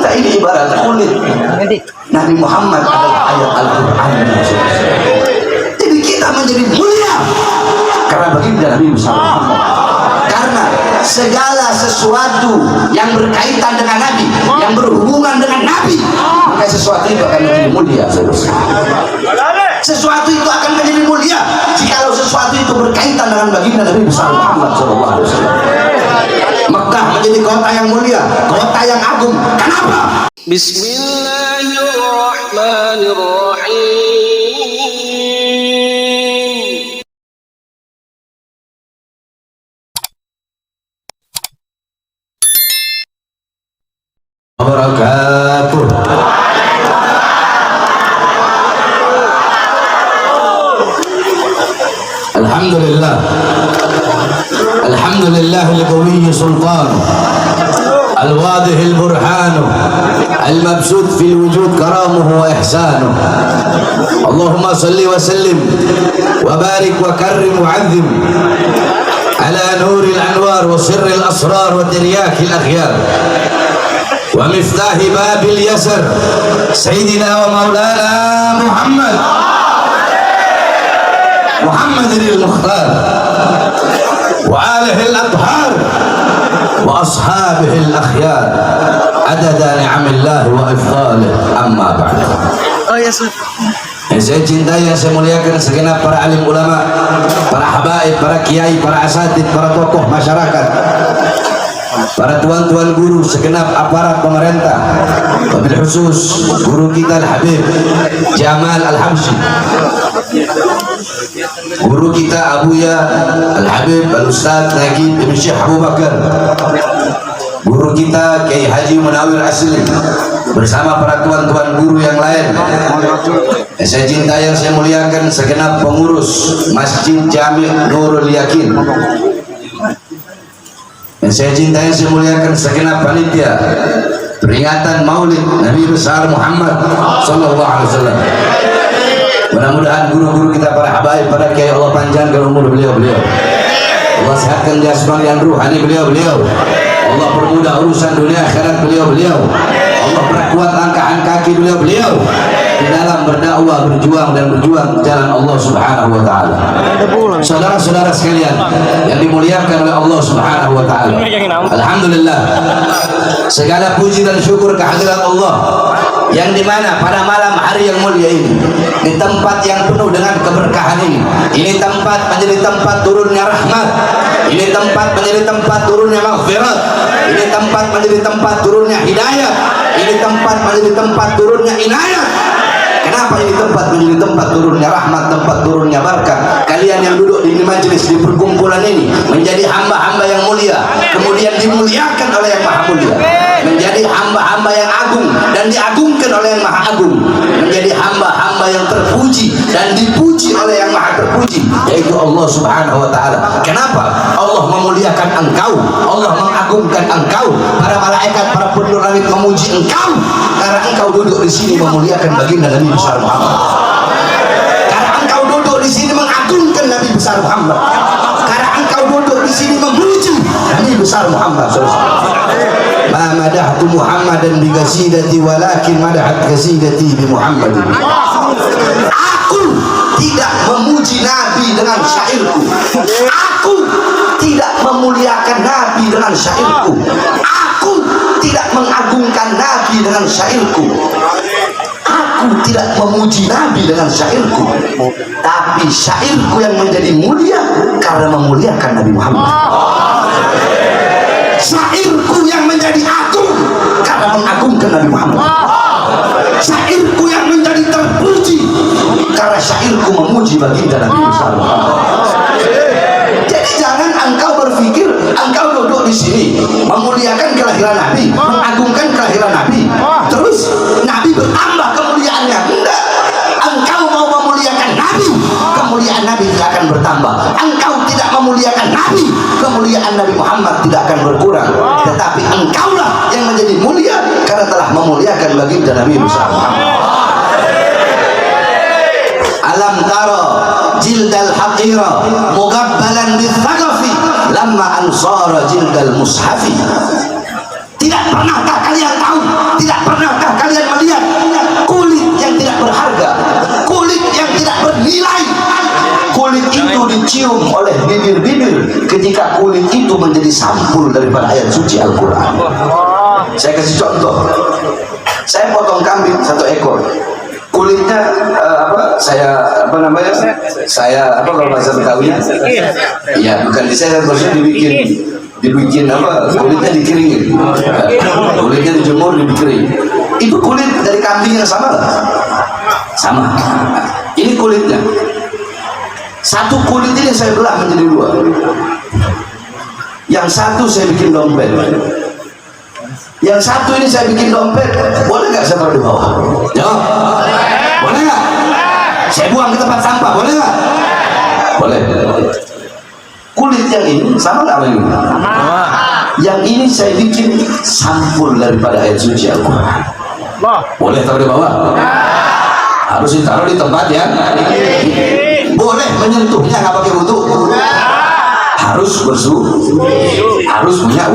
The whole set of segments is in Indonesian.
kita ini ibarat kulit. Nabi Muhammad adalah ayat Al-Quran. Jadi kita menjadi mulia karena baginda Nabi Muhammad. Karena segala sesuatu yang berkaitan dengan Nabi, yang berhubungan dengan Nabi, maka sesuatu itu akan menjadi mulia. Sesuatu itu akan menjadi mulia jikalau sesuatu itu berkaitan dengan baginda Nabi Muhammad SAW. Mekah menjadi kota yang mulia, kota yang agung. Kenapa? Bismillahirrahmanirrahim. Wabarakatuh. Alhamdulillah. Alhamdulillah al-qawi sultan al-wadih al-burhan al-mabsut fi wujud karamuhu wa ihsanuh. Allahumma salli wa sallim wa barik wa karrim wa azim ala nur al-anwar wa sirr al-asrar wa tiryak al-akhyar wa miftah bab al-yasr sayyidina wa maulana Muhammad al-Mukhtar wa alihi al-athhar wa ashabihi al-akhyar adada ni'amillah wa ifdalih, amma ba'd. Oh ya, yang saya cintai, yang saya muliakan segenap para alim ulama, para habaib, para kiai, para asatid, para tokoh masyarakat, para tuan-tuan guru, segenap aparat pemerintah, wabil khusus guru kita Al-Habib Jamal Al-Habsyi, guru kita Abuya Al-Habib Al-Ustaz Nagib Ibn Syekh Abu Bakar, guru kita Kiai Haji Munawir Asli, bersama para tuan-tuan guru yang lain. Yang saya cintai, yang saya muliakan segenap pengurus Masjid Jami' Nurul Yakin. Yang saya cintai, yang saya muliakan segenap panitia peringatan Maulid Nabi besar Muhammad sallallahu alaihi wasallam. Mudah-mudahan guru-guru kita, para habaib, para kiai, Allah panjangkan umur beliau-beliau, Allah sehatkan jasmani dan ruhani beliau-beliau, Allah permudah urusan dunia akhirat beliau-beliau, Allah perkuat langkah kaki beliau-beliau di dalam berdakwah, berjuang dan berjuang jalan Allah Subhanahu wa taala. Saudara-saudara sekalian yang dimuliakan oleh Allah Subhanahu wa taala, alhamdulillah, segala puji dan syukur kehadirat Allah yang dimana pada malam hari yang mulia ini, di tempat yang penuh dengan keberkahan ini tempat menjadi tempat turunnya rahmat, ini tempat menjadi tempat turunnya maghfirat, ini tempat menjadi tempat turunnya hidayah, ini tempat menjadi tempat turunnya inayah. Kenapa ini tempat menjadi tempat turunnya rahmat, tempat turunnya berkah? Kalian yang duduk di majelis, di perkumpulan ini menjadi hamba-hamba yang mulia, kemudian dimuliakan oleh yang maha mulia, menjadi hamba-hamba yang agung dan diagungkan oleh yang maha agung, menjadi hamba-hamba yang terpuji dan dipuji oleh yang maha terpuji, yaitu Allah Subhanahu wa taala. Kenapa? Allah memuliakan engkau, Allah mengagungkan engkau, para malaikat, para penduduk langit memuji engkau karena engkau duduk di sini memuliakan baginda Nabi besar Muhammad, karena engkau duduk di sini mengagungkan Nabi besar Muhammad, karena engkau duduk di sini memuji Nabi besar Muhammad. Ma madahtu Muhammadan bi qasidati walakin madahat qasidati bi Muhammad. Aku tidak memuji Nabi dengan syairku, aku tidak memuliakan Nabi dengan syairku, aku tidak mengagungkan Nabi dengan syairku, aku tidak memuji Nabi dengan syairku, tapi syairku yang menjadi mulia karena memuliakan Nabi Muhammad. Syairku yang menjadi agung karena mengagungkan Nabi Muhammad. Syairku yang menjadi terpuji karena syairku memuji baginda Nabi besar Muhammad. Jadi jangan engkau berpikir engkau duduk di sini memuliakan kelahiran Nabi, mengagungkan kelahiran Nabi, terus Nabi bertambah kemuliaannya. Enggak. Engkau mau memuliakan Nabi, kemuliaan Nabi tidak akan bertambah. Engkau tidak memuliakan Nabi, kemuliaan Nabi Muhammad tidak akan berkurang. Tetapi engkaulah yang menjadi mulia karena telah memuliakan baginda Nabi besar Muhammad. Alam tara jildal haqira mugabbalan bithaqafi lamma ansara jildal mushafi. Tidak pernahkah kalian tahu, tidak dicium oleh bibir-bibir ketika kulit itu menjadi sampul daripada ayat suci Al-Quran. Saya kasih contoh, saya potong kambing 1 ekor, kulitnya saya kalau bahasa Betawi ya bukan diseret, maksudnya dibikin kulitnya dikeringin, kulitnya dijemur dikering. Itu kulit dari kambing yang sama lah, sama. Ini kulitnya, satu kulit ini saya belah menjadi 2. Yang satu saya bikin dompet, yang satu ini saya bikin dompet. Boleh nggak saya taruh di bawah? Jawab. Boleh nggak? Saya buang ke tempat sampah, boleh nggak? Boleh. Kulit yang ini sama nggak ini? Sama. Yang ini saya bikin sampul daripada ayat suci Al-Quran. Boleh taruh di bawah? Harus ditaruh di tempat yang boleh menyentuhnya, nggak pakai wudu. Harus bersuhu, harus punya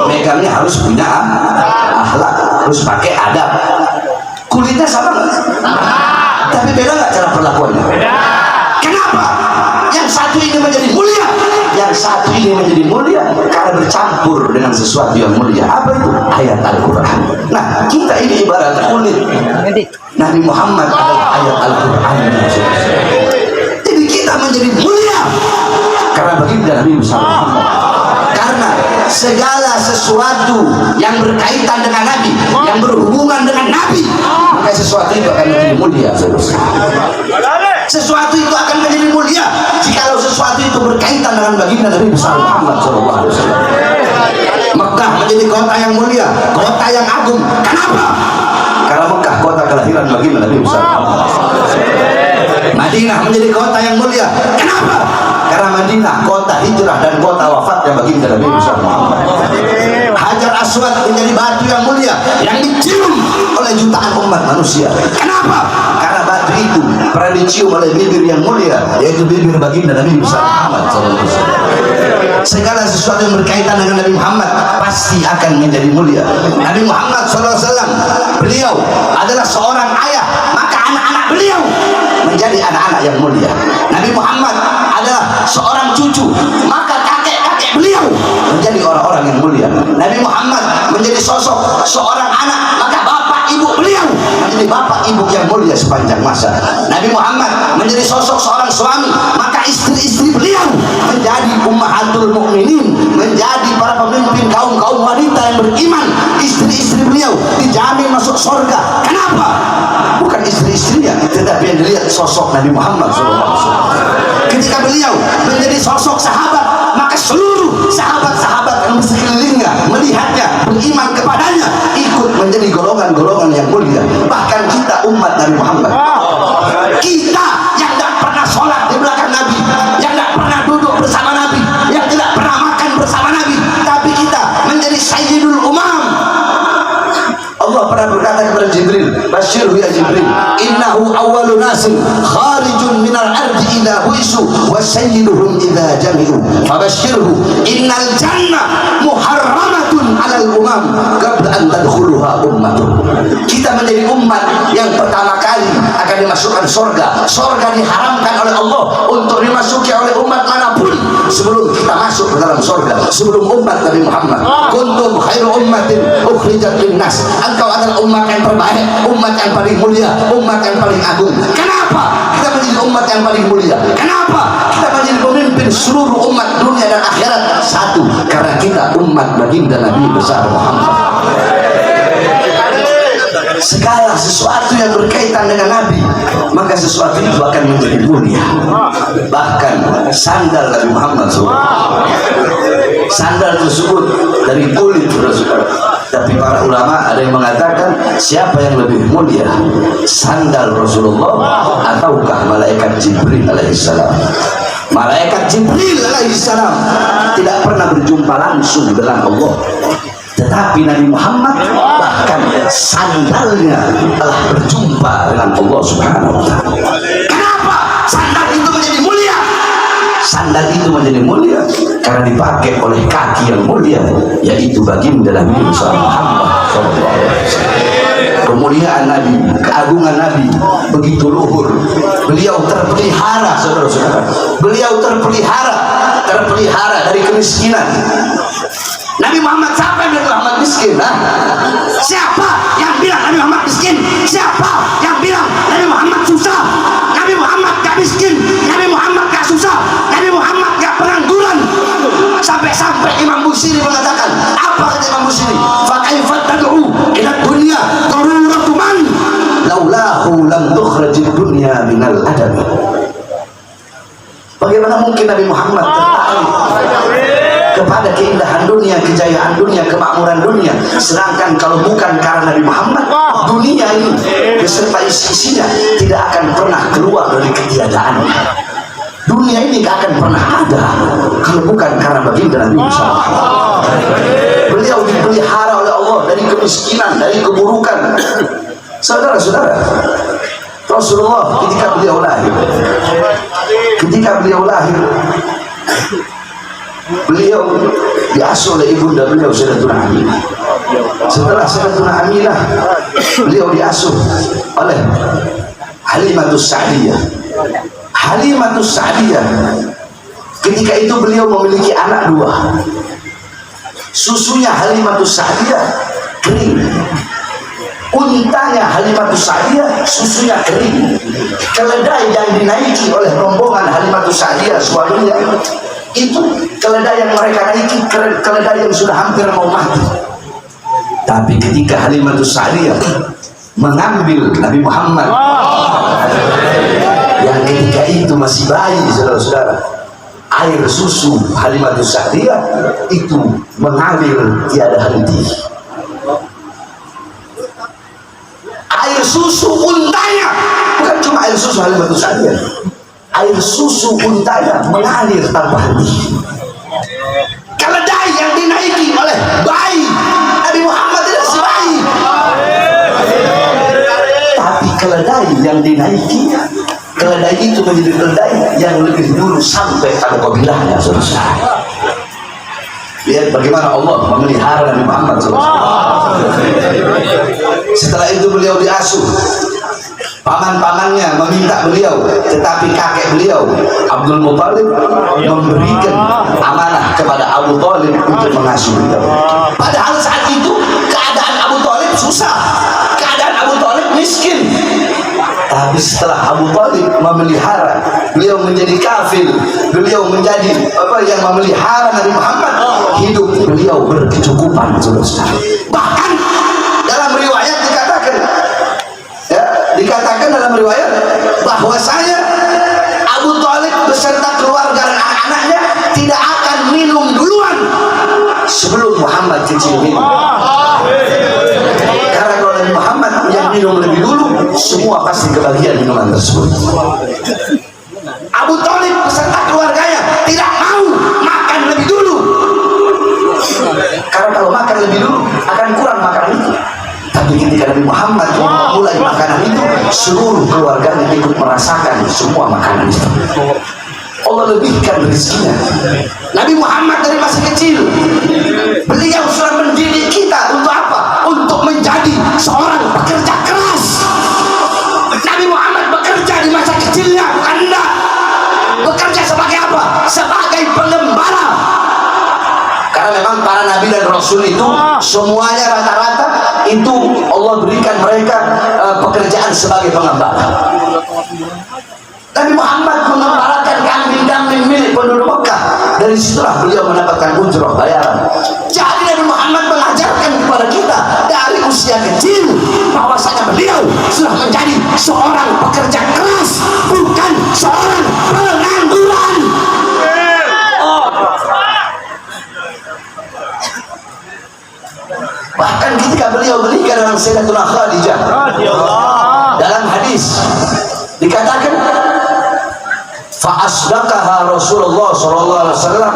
megangnya harus punya akhlak, harus pakai adab. Kulitnya sama nggak? Tapi beda nggak cara perlakuannya? Kenapa? Yang satu ini menjadi mulia, yang satu ini menjadi mulia karena bercampur dengan sesuatu yang mulia. Apa itu? Ayat Al-Quran. Nah, kita ini ibarat kulit. Nabi Muhammad adalah ayat Al-Quran. Jadi kita menjadi mulia karena baginda Nabi Muhammad. Karena segala sesuatu yang berkaitan dengan Nabi, yang berhubungan dengan Nabi, maka sesuatu itu akan menjadi mulia. Sesuatu itu akan menjadi mulia jikalau sesuatu itu berkaitan dengan baginda Nabi Muhammad SAW. Mekah menjadi kota yang mulia, kota yang agung. Kenapa? Karena Mekah kota kelahiran baginda Nabi Muhammad. Madinah menjadi kota yang mulia. Kenapa? Karena Madinah kota hijrah dan kota wafatnya baginda Nabi Muhammad. Hajar Aswad menjadi batu yang mulia yang dicium oleh jutaan umat manusia. Kenapa? Karena batu itu pernah dicium oleh bibir yang mulia, yaitu bibir baginda Nabi Muhammad. Segala sesuatu yang berkaitan dengan Nabi Muhammad pasti akan menjadi mulia. Nabi Muhammad SAW, beliau adalah seorang ayah, maka anak-anak beliau menjadi anak-anak yang mulia. Nabi Muhammad adalah seorang cucu, maka kakek-kakek beliau menjadi orang-orang yang mulia. Nabi Muhammad menjadi sosok seorang anak, maka bapak ibu beliau menjadi bapak ibu yang mulia sepanjang masa. Nabi Muhammad menjadi sosok seorang suami, maka istri-istri beliau menjadi ummahatul mukminin, menjadi para pemimpin kaum-kaum wanita yang beriman. Istri-istri beliau dijamin masuk surga. Kenapa? Bukan istri-istrinya, tetapi yang dilihat sosok Nabi Muhammad SAW. Ketika beliau menjadi sosok sahabat, maka seluruh sahabat-sahabat yang bersekelilingnya melihatnya, beriman kepadanya, ikut menjadi golongan-golongan yang mulia. Bahkan kita umat Nabi Muhammad, kita yang tidak pernah sholat di belakang Nabi, yang tidak pernah duduk bersama Nabi, yang tidak pernah makan bersama Nabi, tapi kita menjadi sayyidul umam. Allah pernah berkata kepada Jibril, "Basyirhu ya Jibril, innahu awwalu nasin kharijun minal ardi idza huisu wa sayyiduhum idza jami'u. Fabasyirhu innal jannah muharramatun 'alal umam qabla an tadkhuluha ummatun." Kita menjadi umat yang pertama kali akan dimasukkan surga. Surga diharamkan oleh Allah untuk dimasuki oleh umat manapun sebelum kita masuk ke dalam surga, sebelum umat Nabi Muhammad. Kuntum khairu ummatin ukhrijat linnas. Engkau adalah umat yang terbaik, umat yang paling mulia, umat yang paling agung. Kenapa kita menjadi umat yang paling mulia? Kenapa kita menjadi pemimpin seluruh umat dunia dan akhirat? Satu, karena kita umat baginda Nabi besar Muhammad. Segala sesuatu yang berkaitan dengan Nabi, maka sesuatu itu akan menjadi mulia. Bahkan sandal Nabi Muhammad SAW, sandal tersebut dari kulit Rasulullah. Tapi para ulama ada yang mengatakan, siapa yang lebih mulia, sandal Rasulullah ataukah malaikat Jibril alaihissalam? Malaikat Jibril alaihissalam tidak pernah berjumpa langsung dengan Allah, tetapi Nabi Muhammad bahkan sandalnya telah berjumpa dengan Allah Subhanahu wa ta'ala. Kenapa sandal itu menjadi mulia? Sandal itu menjadi mulia karena dipakai oleh kaki yang mulia, yaitu baginda Nabi Muhammad SAW. Kemudian kemuliaan Nabi, keagungan Nabi begitu luhur. Beliau terpelihara, saudara-saudara. Beliau terpelihara dari kemiskinan. Nabi Muhammad, siapa yang bilang Muhammad miskin? Siapa yang bilang Nabi Muhammad miskin? Siapa yang bilang Nabi Muhammad susah? Nabi Muhammad gak miskin, Nabi Muhammad gak susah, Nabi Muhammad gak pengangguran. Sampai-sampai Imam Busiri mengatakan, apa kata Imam Busiri? Fa kaifa tad'u ila dunya daruratu man laulahu lam tukhrajid dunya minal adab. Bagaimana mungkin Nabi Muhammad tertarik kepada keindahan dunia, kejayaan dunia, kemakmuran dunia, sedangkan kalau bukan karena Nabi Muhammad, dunia ini beserta isi-isinya tidak akan pernah keluar dari ketiadaan. Dunia ini gak akan pernah ada kalau bukan karena baginda Nabi Muhammad. Beliau dipelihara oleh Allah dari kemiskinan, dari keburukan. Saudara-saudara, Rasulullah ketika beliau lahir, beliau diasuh oleh ibunda beliau Sayyidatuna Aminah. Setelah Sayyidatuna Aminah, beliau diasuh oleh Halimatus Sa'diyah. Ketika itu beliau memiliki anak 2. Susunya Halimatus Sa'diyah kering, untanya Halimatus Sa'diyah susunya kering. Keledai yang dinaiki oleh rombongan Halimatus Sa'diyah suaminya itu keledai yang mereka naiki, keledai yang sudah hampir mau mati. Tapi ketika Halimatus Sa'diyah mengambil Nabi Muhammad yang ketika itu masih bayi, saudara-saudara, air susu Halimatus Sa'diyah itu mengalir tiada henti. Air susu untanya, bukan cuma air susu Halimatus Sa'diyah, air susu untanya mengalir tanpa henti. Keledai yang dinaiki oleh bayi Nabi Muhammad tidak sebayi, tapi keledai yang dinaiki, keledai itu menjadi keledai yang lebih dulu sampai pada kabilahnya, saudara. Lihat bagaimana Allah memelihara Nabi Muhammad, saudara. Setelah itu beliau diasuh. Paman-pamannya meminta beliau, tetapi kakek beliau Abdul Muthalib memberikan amanah kepada Abu Thalib untuk mengasuh beliau. Padahal saat itu keadaan Abu Thalib susah, keadaan Abu Thalib miskin. Tapi setelah Abu Thalib memelihara, beliau menjadi kafil, beliau menjadi yang memelihara Nabi Muhammad, hidup beliau berkecukupan, saudara. Bahkan dalam riwayat dikatakan dalam riwayat bahwasanya Abu Thalib beserta keluarga dan anak-anaknya tidak akan minum duluan sebelum Muhammad kecil minum. Karena kalau Nabi Muhammad yang minum lebih dulu, semua pasti kebagian minuman tersebut. Abu Thalib beserta keluarganya tidak mau makan lebih dulu, karena kalau makan lebih dulu akan kurang makanan itu. Tapi ketika Nabi Muhammad mulai makanan itu, seluruh keluarganya ikut merasakan semua makanan itu. Allah lebihkan rezekinya. Nabi Muhammad dari masih kecil, beliau sudah mendidik kita untuk apa? Untuk menjadi seorang pekerja keras. Nabi Muhammad bekerja di masa kecilnya, Anda bekerja sebagai apa? Sebagai pengembala. Karena memang para nabi dan rasul itu semuanya rata-rata itu Allah berikan mereka pekerjaan sebagai pengembala. Nabi Muhammad mengembalakan kambing-kambing milik penduduk Mekah. Dari situlah beliau mendapatkan ujrah bayaran. Jadi Nabi Muhammad mengajarkan kepada kita dari usia kecil bahwasanya beliau sudah menjadi seorang pekerja keras, bukan seorang pengangguran. Bahkan ketika beliau menikah dengan Sayyidatuna Khadijah, dalam hadis dikatakan fa asdaqaha Rasulullah sallallahu alaihi wasallam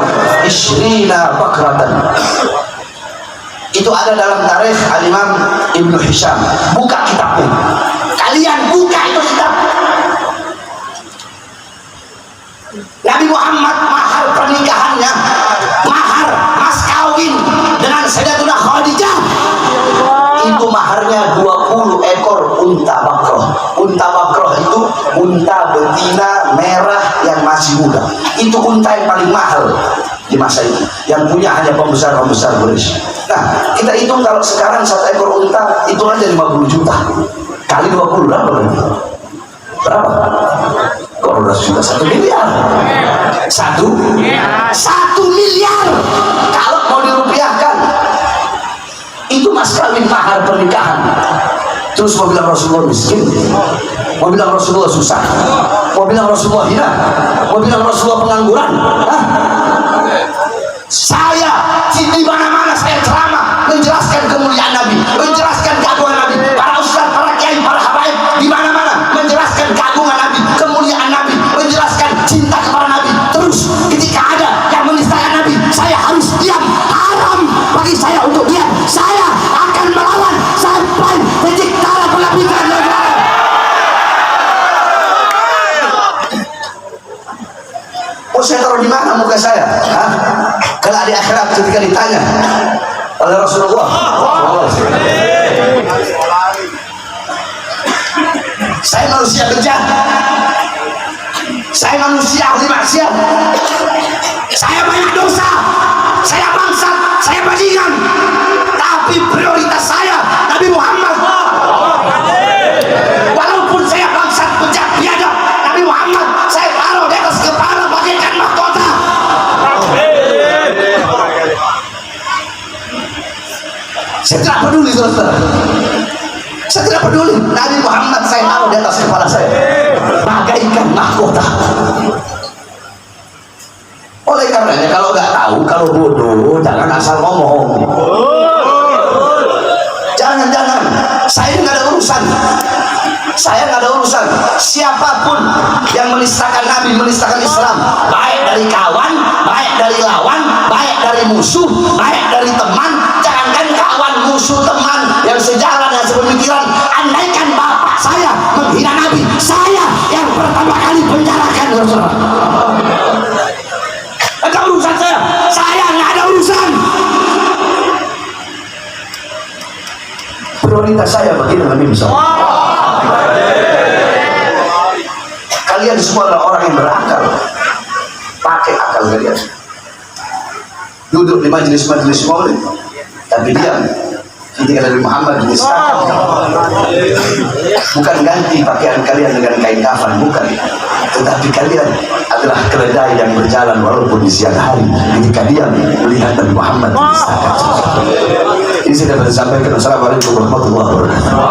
20 bakratan. Itu ada dalam tarikh Al-Imam Ibnu Hisham. Buka kitabnya, kalian buka itu kitab. Nabi Muhammad mahar pernikahannya, mahar mas kawin dengan Sayyidatuna Khadijah, itu maharnya 20 20 ekor unta bakroh. Unta bakroh itu unta betina merah yang masih muda. Itu unta yang paling mahal di masa itu, yang punya hanya pembesar-pembesar Quraisy. Nah, kita hitung kalau sekarang 1 ekor unta itu aja 50 juta kali 20 berapa berarti? Berapa? Kalau udah sudah 1 miliar. 1 miliar kalau mau dirupiahkan. Itu mas kawin mahar pernikahan. Terus mau bilang Rasulullah miskin, mau bilang Rasulullah susah, mau bilang Rasulullah hina, mau bilang Rasulullah pengangguran. Hah? Saya di mana-mana saya ceramah menjelaskan kemuliaan Nabi, menjelaskan keagungan Nabi. Para ustaz, para kiai, para habaib di mana-mana menjelaskan keagungan Nabi, kemuliaan Nabi, menjelaskan cinta kepada Nabi. Terus ketika ada yang menistakan Nabi, saya harus diam. Haram bagi saya untuk diam. Saya akan melawan sampai titik darah penghabisan. Oh, saya taruh di mana muka saya? Hah? Kalau di akhirat ketika ditanya oleh Rasulullah, saya manusia bejat, saya manusia ahli maksiat, saya banyak dosa, saya bangsat, saya bajingan, tapi prioritas saya Nabi Muhammad. Walaupun saya bangsat, bejat, biadab, Nabi Muhammad saya taruh di atas kepala bagaikan mahkota. Saya tidak peduli, saudara. Saya tidak peduli. Nabi Muhammad saya taruh di atas kepala saya bagaikan mahkota. Oleh karenanya kalau nggak tahu, kalau bodoh, jangan asal ngomong. Jangan. Saya nggak ada urusan. Saya nggak ada urusan. Siapapun yang menistakan Nabi, menistakan Islam, baik dari kawan, baik dari lawan, baik dari musuh, baik dari teman. Jangankan kawan, musuh, teman yang sejalan dan sepemikiran. Andaikan bapak saya menghina Nabi, saya yang pertama kali penjarakan Rasulullah. Ada urusan saya nggak ada urusan. Prioritas saya baginda Nabi misalnya. Kalian semua adalah orang yang berakal. Pakai akal kalian. Duduk di majelis-majelis maulid, tapi diam ketika Nabi Muhammad dinistakan. Bukan ganti pakaian kalian dengan kain kafan, bukan. Tetapi kalian adalah keledai yang berjalan walaupun di siang hari ketika dia melihat Nabi Muhammad dinistakan. Ini saya dapat disampaikan. Assalamualaikum warahmatullahi wabarakatuh.